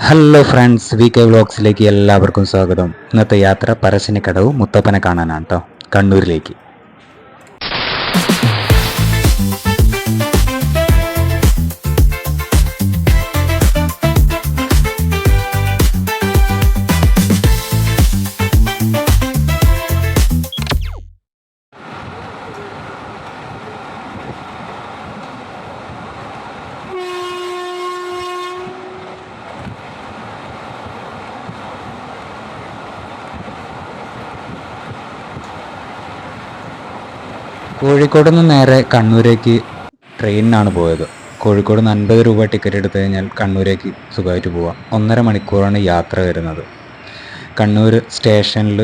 Hello friends, V K വ്ളോഗ്സിലേക്ക് എല്ലാവർക്കും സ്വാഗതം. ഇന്നത്തെ യാത്ര പറശ്ശിനിക്കടവ് മുത്തപ്പനെ കാണാനാണ് കേട്ടോ, കണ്ണൂരിലേക്ക്. കോഴിക്കോട് നിന്ന് നേരെ കണ്ണൂരേക്ക് ട്രെയിനിനാണ് പോയത്. കോഴിക്കോട് നിന്ന് 50 രൂപ ടിക്കറ്റ് എടുത്തു കഴിഞ്ഞാൽ കണ്ണൂരേക്ക് സുഖമായിട്ട് പോവാം. 1.5 മണിക്കൂറാണ് യാത്ര വരുന്നത്. കണ്ണൂർ സ്റ്റേഷനിൽ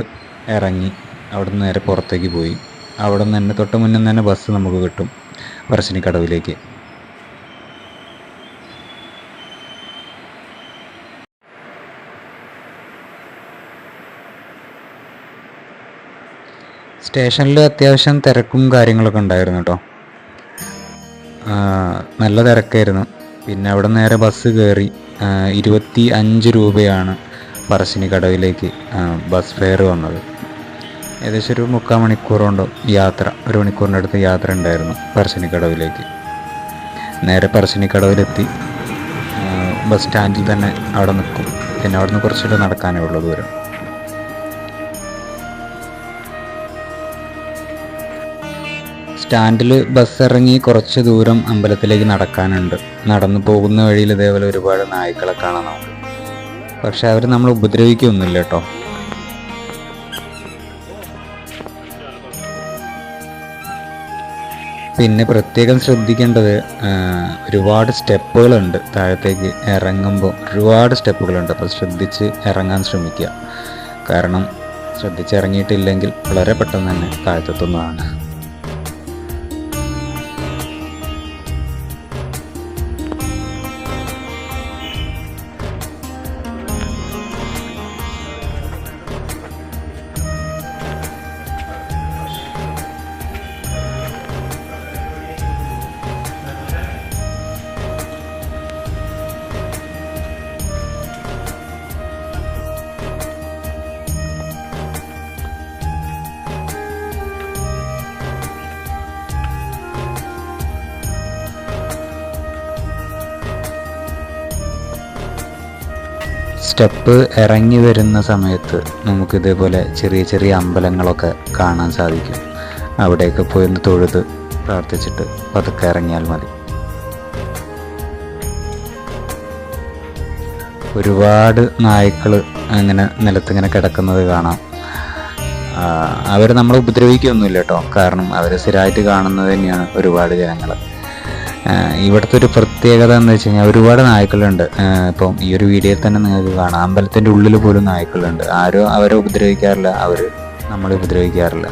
ഇറങ്ങി അവിടെ നിന്ന് നേരെ പുറത്തേക്ക് പോയി. അവിടെ നിന്ന് തന്നെ തൊട്ട് മുന്നേ തന്നെ ബസ് നമുക്ക് കിട്ടും പറശ്ശിനിക്കടവിലേക്ക്. സ്റ്റേഷനിൽ അത്യാവശ്യം തിരക്കും കാര്യങ്ങളൊക്കെ ഉണ്ടായിരുന്നു കേട്ടോ. നല്ല തിരക്കായിരുന്നു. പിന്നെ അവിടെ നേരെ ബസ് കയറി 25 രൂപയാണ് പറശ്ശിനിക്കടവിലേക്ക് ബസ് ഫെയർ വന്നത്. ഏകദേശം ഒരു 3/4 മണിക്കൂറുണ്ടോ യാത്ര, 1 മണിക്കൂറിൻ്റെ അടുത്ത് യാത്ര ഉണ്ടായിരുന്നു പറശ്ശിനിക്കടവിലേക്ക്. നേരെ പറശ്ശിനിക്കടവിലെത്തി ബസ് സ്റ്റാൻഡിൽ തന്നെ അവിടെ നിൽക്കും. പിന്നെ അവിടെ നിന്ന് കുറച്ചുകൂടെ നടക്കാനേ ഉള്ളൂ ദൂരം. സ്റ്റാൻഡിൽ ബസ് ഇറങ്ങി കുറച്ച് ദൂരം അമ്പലത്തിലേക്ക് നടക്കാനുണ്ട്. നടന്നു പോകുന്ന വഴിയിൽ ഇതേപോലെ ഒരുപാട് നായ്ക്കളെ കാണാൻ നമുക്ക്. പക്ഷെ അവർ നമ്മൾ ഉപദ്രവിക്കൊന്നുമില്ല കേട്ടോ. പിന്നെ പ്രത്യേകം ശ്രദ്ധിക്കേണ്ടത് ഒരുപാട് സ്റ്റെപ്പുകളുണ്ട് താഴത്തേക്ക് ഇറങ്ങുമ്പോൾ. ഒരുപാട് സ്റ്റെപ്പുകളുണ്ട്. അപ്പോൾ ശ്രദ്ധിച്ച് ഇറങ്ങാൻ ശ്രമിക്കുക. കാരണം ശ്രദ്ധിച്ചിറങ്ങിയിട്ടില്ലെങ്കിൽ വളരെ പെട്ടെന്ന് തന്നെ താഴത്തെത്തുന്നതാണ്. സ്റ്റെപ്പ് ഇറങ്ങി വരുന്ന സമയത്ത് നമുക്ക് ഇതേപോലെ ചെറിയ ചെറിയ അമ്പലങ്ങളൊക്കെ കാണാൻ സാധിക്കും. അവിടെയൊക്കെ പോയി ഒന്ന് തൊഴുത് പ്രാർത്ഥിച്ചിട്ട് പതുക്കെ ഇറങ്ങിയാൽ മതി. ഒരുപാട് നായ്ക്കൾ അങ്ങനെ നിലത്തിങ്ങനെ കിടക്കുന്നത് കാണാം. അവർ നമ്മളെ ഉപദ്രവിക്കുകയൊന്നുമില്ല കേട്ടോ. കാരണം അവർ സ്ഥിരമായിട്ട് കാണുന്നത് തന്നെയാണ് ഒരുപാട് ജനങ്ങൾ. ഇവിടുത്തെ ഒരു പ്രത്യേകത എന്ന് വെച്ച് കഴിഞ്ഞാൽ ഒരുപാട് നായ്ക്കളുണ്ട്. ഇപ്പം ഈ ഒരു വീഡിയോയിൽ തന്നെ നിങ്ങൾക്ക് കാണാം, അമ്പലത്തിൻ്റെ ഉള്ളിൽ പോലും നായ്ക്കളുണ്ട്. ആരും അവരെ ഉപദ്രവിക്കാറില്ല, അവർ നമ്മളെ ഉപദ്രവിക്കാറില്ല.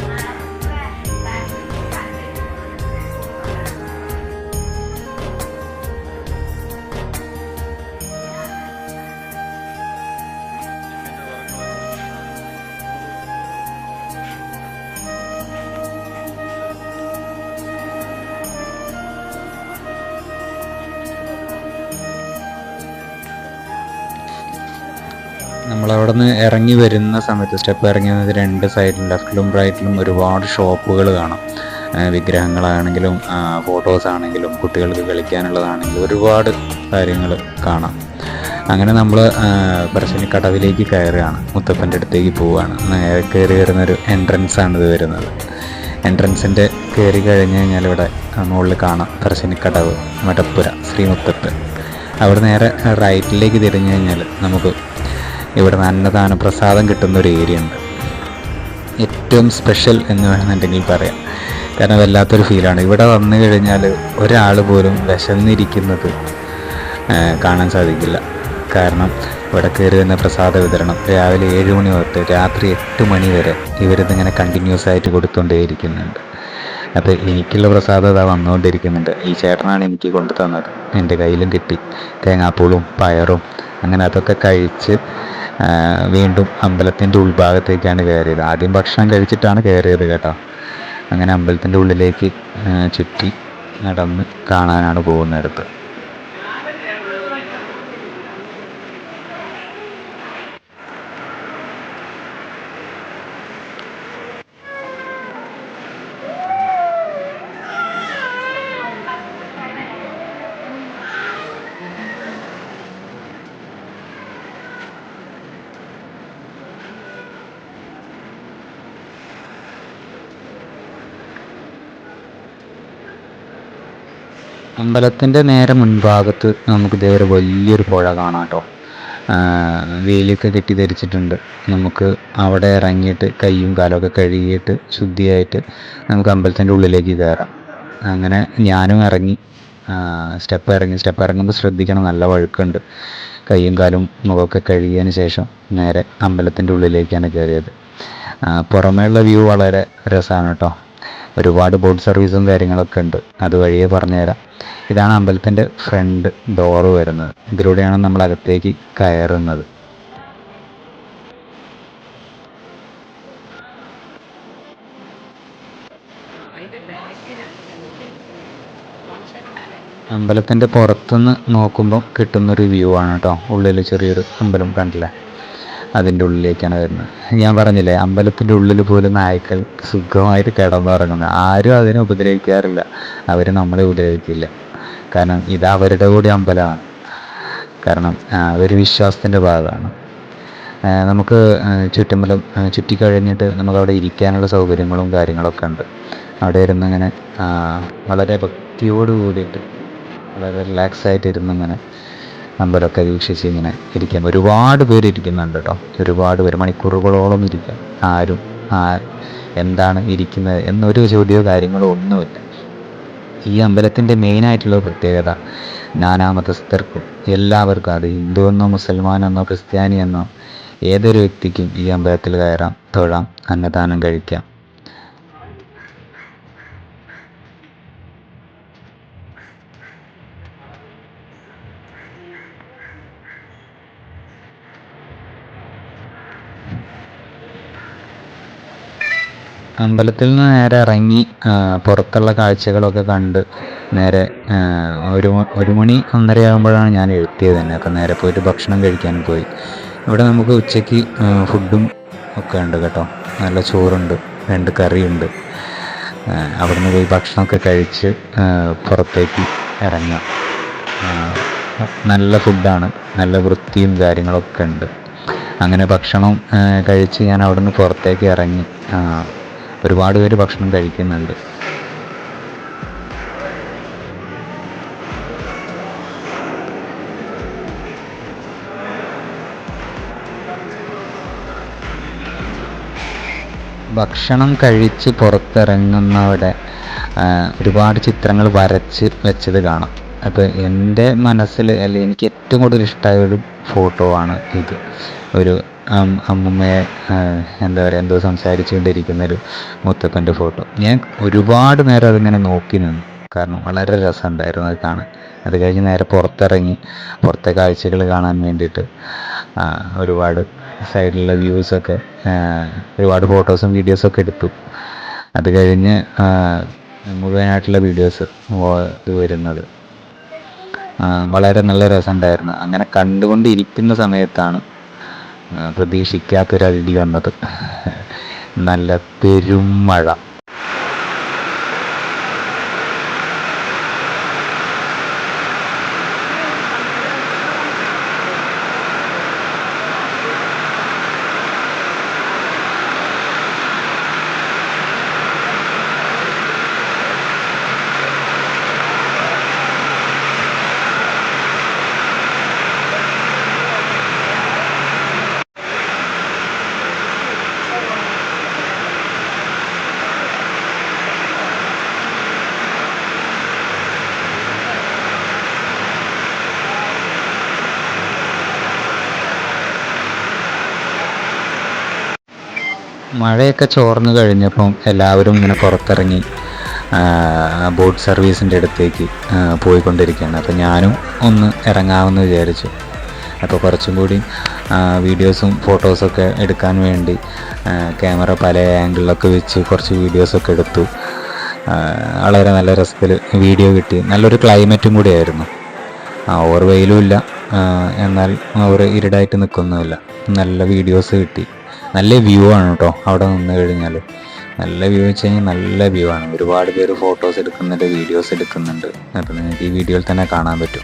നമ്മളവിടെ നിന്ന് ഇറങ്ങി വരുന്ന സമയത്ത്, സ്റ്റെപ്പ് ഇറങ്ങി വന്നത് 2 സൈഡിലും ലെഫ്റ്റിലും റൈറ്റിലും ഒരുപാട് ഷോപ്പുകൾ കാണാം. വിഗ്രഹങ്ങളാണെങ്കിലും ഫോട്ടോസ് ആണെങ്കിലും കുട്ടികൾക്ക് കളിക്കാനുള്ളതാണെങ്കിലും ഒരുപാട് കാര്യങ്ങൾ കാണാം. അങ്ങനെ നമ്മൾ പറശ്ശിനിക്കടവിലേക്ക് കയറുകയാണ്. മുത്തപ്പൻ്റെ അടുത്തേക്ക് പോവുകയാണ്. നേരെ കയറി വരുന്നൊരു എൻട്രൻസ് ആണ് ഇത് വരുന്നത്. എൻട്രൻസിൻ്റെ കയറി കഴിഞ്ഞ് കഴിഞ്ഞാൽ ഇവിടെ മുകളിൽ കാണാം പറശ്ശിനിക്കടവ് മടപ്പുര ശ്രീ മുത്തപ്പൻ. അവിടെ നേരെ റൈറ്റിലേക്ക് തിരിഞ്ഞു കഴിഞ്ഞാൽ നമുക്ക് ഇവിടെ അന്നദാന പ്രസാദം കിട്ടുന്ന ഒരു ഏരിയ ഉണ്ട്. ഏറ്റവും സ്പെഷ്യൽ എന്ന് വേണമെന്നുണ്ടെങ്കിൽ പറയാം. കാരണം വല്ലാത്തൊരു ഫീലാണ്. ഇവിടെ വന്നു കഴിഞ്ഞാൽ ഒരാൾ പോലും വിശന്നിരിക്കുന്നത് കാണാൻ സാധിക്കില്ല. കാരണം ഇവിടെ കയറി വരുന്ന പ്രസാദ വിതരണം രാവിലെ 7 മണി തൊട്ട് രാത്രി 8 മണി വരെ ഇവരിതിങ്ങനെ കണ്ടിന്യൂസ് ആയിട്ട് കൊടുത്തുകൊണ്ടേയിരിക്കുന്നുണ്ട്. അപ്പോൾ എനിക്കുള്ള പ്രസാദം ഇതാ വന്നുകൊണ്ടിരിക്കുന്നുണ്ട്. ഈ ചേട്ടനാണ് എനിക്ക് കൊണ്ടു തന്നത്. എൻ്റെ കയ്യിലും കിട്ടി തേങ്ങാപ്പൂളും പയറും. അങ്ങനെ അതൊക്കെ കഴിച്ച് വീണ്ടും അമ്പലത്തിൻ്റെ ഉൾഭാഗത്തേക്കാണ് കയറിയത്. ആദ്യം ഭക്ഷണം കഴിച്ചിട്ടാണ് കയറിയത് കേട്ടോ. അങ്ങനെ അമ്പലത്തിൻ്റെ ഉള്ളിലേക്ക് ചുറ്റി നടന്ന് കാണാനാണ് പോകുന്നിടത്ത്. അമ്പലത്തിൻ്റെ നേരെ മുൻഭാഗത്ത് നമുക്ക് ഇതേവരെ വലിയൊരു പുഴ കാണാം കേട്ടോ. വേലിയൊക്കെ കെട്ടിധരിച്ചിട്ടുണ്ട്. നമുക്ക് അവിടെ ഇറങ്ങിയിട്ട് കൈയും കാലമൊക്കെ കഴുകിയിട്ട് ശുദ്ധിയായിട്ട് നമുക്ക് അമ്പലത്തിൻ്റെ ഉള്ളിലേക്ക് കയറാം. അങ്ങനെ ഞാനും ഇറങ്ങി. സ്റ്റെപ്പ് ഇറങ്ങുമ്പോൾ ശ്രദ്ധിക്കണം, നല്ല വഴുക്കുണ്ട്. കൈയും കാലും മുഖമൊക്കെ കഴുകിയതിന് ശേഷം നേരെ അമ്പലത്തിൻ്റെ ഉള്ളിലേക്കാണ് കയറിയത്. പുറമേയുള്ള വ്യൂ വളരെ രസമാണ് കേട്ടോ. ഒരുപാട് ബോട്ട് സർവീസും കാര്യങ്ങളൊക്കെ ഉണ്ട്, അത് വഴിയേ പറഞ്ഞുതരാം. ഇതാണ് അമ്പലത്തിൻ്റെ ഫ്രണ്ട് ഡോറ് വരുന്നത്. ഇതിലൂടെയാണ് നമ്മൾ അകത്തേക്ക് കയറുന്നത്. അമ്പലത്തിൻ്റെ പുറത്തുനിന്ന് നോക്കുമ്പോൾ കിട്ടുന്നൊരു വ്യൂ ആണ് കേട്ടോ. ഉള്ളിൽ ചെറിയൊരു അമ്പലം കണ്ടില്ലേ, അതിൻ്റെ ഉള്ളിലേക്കാണ് വരുന്നത്. ഞാൻ പറഞ്ഞില്ലേ, അമ്പലത്തിൻ്റെ ഉള്ളിൽ പോലും നായ്ക്കൾ സുഖമായിട്ട് കിടന്നുറങ്ങുന്നത്. ആരും അതിനെ ഉപദ്രവിക്കാറില്ല, അവർ നമ്മളെ ഉപദ്രവിക്കില്ല. കാരണം ഇത് അവരുടെ കൂടി അമ്പലമാണ്. കാരണം ഒരു വിശ്വാസത്തിൻ്റെ ഭാഗമാണ്. നമുക്ക് ചുറ്റമ്പലം ചുറ്റിക്കഴിഞ്ഞിട്ട് നമുക്കവിടെ ഇരിക്കാനുള്ള സൗകര്യങ്ങളും കാര്യങ്ങളൊക്കെ ഉണ്ട്. അവിടെ ഇരുന്ന് ഇങ്ങനെ വളരെ ഭക്തിയോട് കൂടിയിട്ട് വളരെ റിലാക്സ് ആയിട്ട് ഇരുന്നിങ്ങനെ അമ്പലമൊക്കെ വീക്ഷിച്ച് ഇങ്ങനെ ഇരിക്കാം. ഒരുപാട് പേര് ഇരിക്കുന്നുണ്ട് കേട്ടോ, ഒരുപാട് പേര്, മണിക്കൂറുകളോളം ഇരിക്കാം. ആരും എന്താണ് ഇരിക്കുന്നത് എന്നൊരു ചോദ്യമോ കാര്യങ്ങളോ ഒന്നുമില്ല. ഈ അമ്പലത്തിൻ്റെ മെയിനായിട്ടുള്ള പ്രത്യേകത നാനാമതസ്ഥർക്കും എല്ലാവർക്കും, അത് ഹിന്ദുവെന്നോ മുസൽമാനെന്നോ ക്രിസ്ത്യാനിയെന്നോ ഏതൊരു വ്യക്തിക്കും ഈ അമ്പലത്തിൽ കയറാം, തൊഴാം, അന്നദാനം കഴിക്കാം. അമ്പലത്തിൽ നിന്ന് നേരെ ഇറങ്ങി പുറത്തുള്ള കാഴ്ചകളൊക്കെ കണ്ട് നേരെ ഒരു മണി 1:30 ആകുമ്പോഴാണ് ഞാൻ എത്തിയത് തന്നെ. അപ്പം നേരെ പോയിട്ട് ഭക്ഷണം കഴിക്കാൻ പോയി. ഇവിടെ നമുക്ക് ഉച്ചയ്ക്ക് ഫുഡും ഒക്കെ ഉണ്ട് കേട്ടോ. നല്ല ചോറുണ്ട്, 2 കറിയുണ്ട്. അവിടെ നിന്ന് പോയി ഭക്ഷണമൊക്കെ കഴിച്ച് പുറത്തേക്ക് ഇറങ്ങാം. നല്ല ഫുഡാണ്, നല്ല വൃത്തിയും കാര്യങ്ങളൊക്കെ ഉണ്ട്. അങ്ങനെ ഭക്ഷണം കഴിച്ച് ഞാൻ അവിടെ നിന്ന് പുറത്തേക്ക് ഇറങ്ങി. ഒരുപാട് പേര് ഭക്ഷണം കഴിക്കുന്നുണ്ട്. ഭക്ഷണം കഴിച്ച് പുറത്തിറങ്ങുന്നവിടെ ഒരുപാട് ചിത്രങ്ങൾ വരച്ച് വെച്ചത് കാണാം. അപ്പോൾ എൻ്റെ മനസ്സിൽ, അല്ലെങ്കിൽ എനിക്ക് ഏറ്റവും കൂടുതൽ ഇഷ്ടമായ ഒരു ഫോട്ടോ ആണ് ഇത്. ഒരു അമ്മുമ്മയെ എന്താ പറയുക, എന്തോ സംസാരിച്ചുകൊണ്ടിരിക്കുന്നൊരു മുത്തപ്പൻ്റെ ഫോട്ടോ. ഞാൻ ഒരുപാട് നേരം അതിങ്ങനെ നോക്കി നിന്നു, കാരണം വളരെ രസമുണ്ടായിരുന്നു അത് കാണാൻ. അത് കഴിഞ്ഞ് നേരെ പുറത്തിറങ്ങി പുറത്തെ കാഴ്ചകൾ കാണാൻ വേണ്ടിയിട്ട് ഒരുപാട് സൈഡിലുള്ള വ്യൂസൊക്കെ, ഒരുപാട് ഫോട്ടോസും വീഡിയോസൊക്കെ എടുത്തു. അത് കഴിഞ്ഞ് മുഴുവനായിട്ടുള്ള വീഡിയോസ് ഇത് വരുന്നത്. വളരെ നല്ല രസമുണ്ടായിരുന്നു. അങ്ങനെ കണ്ടുകൊണ്ടിരിക്കുന്ന സമയത്താണ് പ്രതീക്ഷിക്കാത്തൊരടി വന്നത്. നല്ല പെരും മഴ. മഴയൊക്കെ ചോർന്നു കഴിഞ്ഞപ്പം എല്ലാവരും ഇങ്ങനെ പുറത്തിറങ്ങി ബോട്ട് സർവീസിൻ്റെ അടുത്തേക്ക് പോയിക്കൊണ്ടിരിക്കുകയാണ്. അപ്പോൾ ഞാനും ഒന്ന് ഇറങ്ങാമെന്ന് വിചാരിച്ചു. അപ്പോൾ കുറച്ചും കൂടി വീഡിയോസും ഫോട്ടോസൊക്കെ എടുക്കാൻ വേണ്ടി ക്യാമറ പല ആംഗിളിലൊക്കെ വെച്ച് കുറച്ച് വീഡിയോസൊക്കെ എടുത്തു. വളരെ നല്ല രസത്തിൽ വീഡിയോ കിട്ടി. നല്ലൊരു ക്ലൈമറ്റും കൂടിയായിരുന്നു. ഓവർ വെയിലും ഇല്ല, എന്നാൽ ഓവർ ഇരുടായിട്ട് നിൽക്കുന്നുമില്ല. നല്ല വീഡിയോസ് കിട്ടി. നല്ല വ്യൂ ആണ് കേട്ടോ. അവിടെ നിന്ന് കഴിഞ്ഞാൽ നല്ല വ്യൂ വെച്ച് കഴിഞ്ഞാൽ നല്ല വ്യൂ ആണ്. ഒരുപാട് പേര് ഫോട്ടോസ് എടുക്കുന്നുണ്ട്, വീഡിയോസ് എടുക്കുന്നുണ്ട്. അപ്പോൾ നിങ്ങൾക്ക് ഈ വീഡിയോയിൽ തന്നെ കാണാൻ പറ്റും.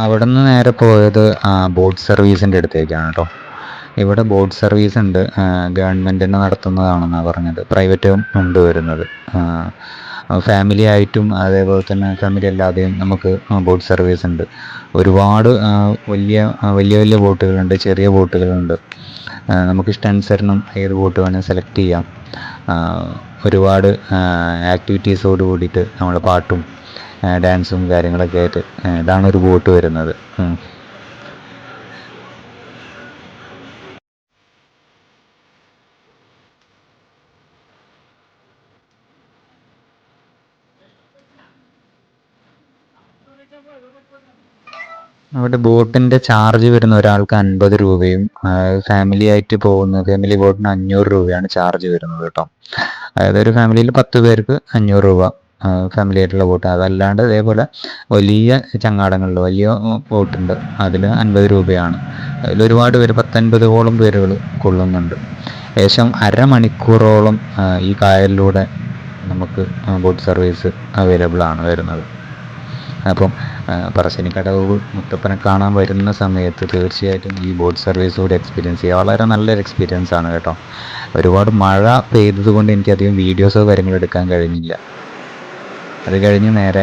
അവിടെ നിന്ന് നേരെ പോയത് ബോട്ട് സർവീസിൻ്റെ അടുത്തേക്കാണ് കേട്ടോ. ഇവിടെ ബോട്ട് സർവീസ് ഉണ്ട്, ഗവൺമെൻറ് തന്നെ നടത്തുന്നതാണെന്നാണ് പറഞ്ഞത്. പ്രൈവറ്റും ഉണ്ട് വരുന്നത്. ഫാമിലി ആയിട്ടും അതേപോലെ തന്നെ ഫാമിലി അല്ലാതെയും നമുക്ക് ബോട്ട് സർവീസ് ഉണ്ട്. ഒരുപാട് വലിയ വലിയ വലിയ ബോട്ടുകളുണ്ട്, ചെറിയ ബോട്ടുകളുണ്ട്. നമുക്ക് ഇഷ്ടാനുസരണം ഏത് ബോട്ട് വേണമെങ്കിൽ സെലക്ട് ചെയ്യാം. ഒരുപാട് ആക്ടിവിറ്റീസോട് കൂടിയിട്ട് നമ്മൾ പാട്ടും ഡാൻസും കാര്യങ്ങളൊക്കെ ആയിട്ട് ഇതാണ് ഒരു ബോട്ട് വരുന്നത്. അവിടെ ബോട്ടിൻ്റെ ചാർജ് വരുന്ന ഒരാൾക്ക് 50 രൂപയും ഫാമിലി ആയിട്ട് പോകുന്ന ഫാമിലി ബോട്ടിന് 500 രൂപയാണ് ചാർജ് വരുന്നത് കേട്ടോ. അതായത് ഒരു ഫാമിലിയിൽ 10 പേർക്ക് 500 രൂപ ഫാമിലി ആയിട്ടുള്ള ബോട്ട്. അതല്ലാണ്ട് ഇതേപോലെ വലിയ ചങ്ങാടങ്ങളിൽ വലിയ ബോട്ടുണ്ട്, അതിൽ 50 രൂപയാണ്. അതിൽ ഒരുപാട് പേര് 10-50ഓളം പേരുകൾ കൊള്ളുന്നുണ്ട്. ഏകദേശം അരമണിക്കൂറോളം ഈ കായലിലൂടെ നമുക്ക് ബോട്ട് സർവീസ് അവൈലബിൾ ആണ് വരുന്നത്. അപ്പം പറശ്ശിനിക്കടവ് മുത്തപ്പനെ കാണാൻ വരുന്ന സമയത്ത് തീർച്ചയായിട്ടും ഈ ബോട്ട് സർവീസ് കൂടി എക്സ്പീരിയൻസ് ചെയ്യുക. വളരെ നല്ലൊരു എക്സ്പീരിയൻസ് ആണ് കേട്ടോ. ഒരുപാട് മഴ പെയ്തത് കൊണ്ട് എനിക്കധികം വീഡിയോസോ കാര്യങ്ങളോ എടുക്കാൻ കഴിഞ്ഞില്ല. അത് കഴിഞ്ഞ് നേരെ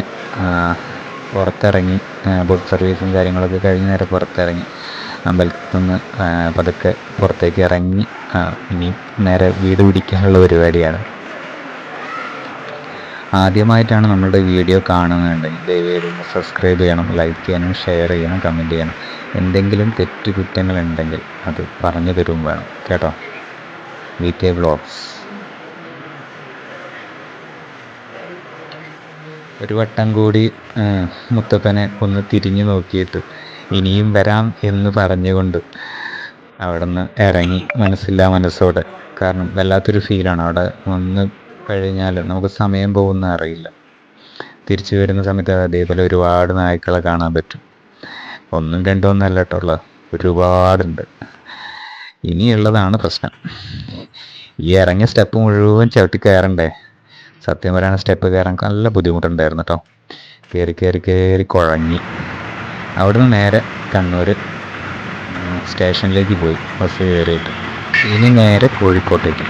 പുറത്തിറങ്ങി, ബോട്ട് സർവീസും കാര്യങ്ങളൊക്കെ കഴിഞ്ഞ് നേരെ പുറത്തിറങ്ങി അമ്പലത്തിൽ നിന്ന് പതുക്കെ പുറത്തേക്ക് ഇറങ്ങി ഇനി നേരെ വീട് പിടിക്കാനുള്ള പരിപാടിയാണ്. ആദ്യമായിട്ടാണ് നമ്മളുടെ വീഡിയോ കാണുന്നുണ്ടെങ്കിൽ ദയവേത് സബ്സ്ക്രൈബ് ചെയ്യണം, ലൈക്ക് ചെയ്യാനും ഷെയർ ചെയ്യണം, കമൻറ്റ് ചെയ്യണം. എന്തെങ്കിലും തെറ്റുകുറ്റങ്ങളുണ്ടെങ്കിൽ അത് പറഞ്ഞു തരും വേണം കേട്ടോ. VK vlogs. ഒരു വട്ടം കൂടി മുത്തപ്പനെ ഒന്ന് തിരിഞ്ഞു നോക്കിയിട്ട് ഇനിയും വരാം എന്ന് പറഞ്ഞുകൊണ്ട് അവിടെ നിന്ന് ഇറങ്ങി മനസ്സില്ലാ മനസ്സോടെ. കാരണം വല്ലാത്തൊരു ഫീലാണ് അവിടെ വന്ന് കഴിഞ്ഞാൽ നമുക്ക് സമയം പോകുന്ന അറിയില്ല. തിരിച്ചു വരുന്ന സമയത്ത് അതേപോലെ ഒരുപാട് നായ്ക്കളെ കാണാൻ പറ്റും. ഒന്നും രണ്ടും ഒന്നല്ല കേട്ടോ, ഒരുപാടുണ്ട്. ഇനിയുള്ളതാണ് പ്രശ്നം, ഈ ഇറങ്ങിയ സ്റ്റെപ്പ് മുഴുവൻ ചവിട്ടി കയറണ്ടേ. സത്യം പറയാൻ സ്റ്റെപ്പ് കയറാൻ നല്ല ബുദ്ധിമുട്ടുണ്ടായിരുന്നു കേട്ടോ. കയറി കയറി കയറി കുഴങ്ങി. അവിടുന്ന് നേരെ കണ്ണൂർ സ്റ്റേഷനിലേക്ക് പോയി ബസ് കയറിയിട്ട്. ഇനി നേരെ കോഴിക്കോട്ടേക്ക്.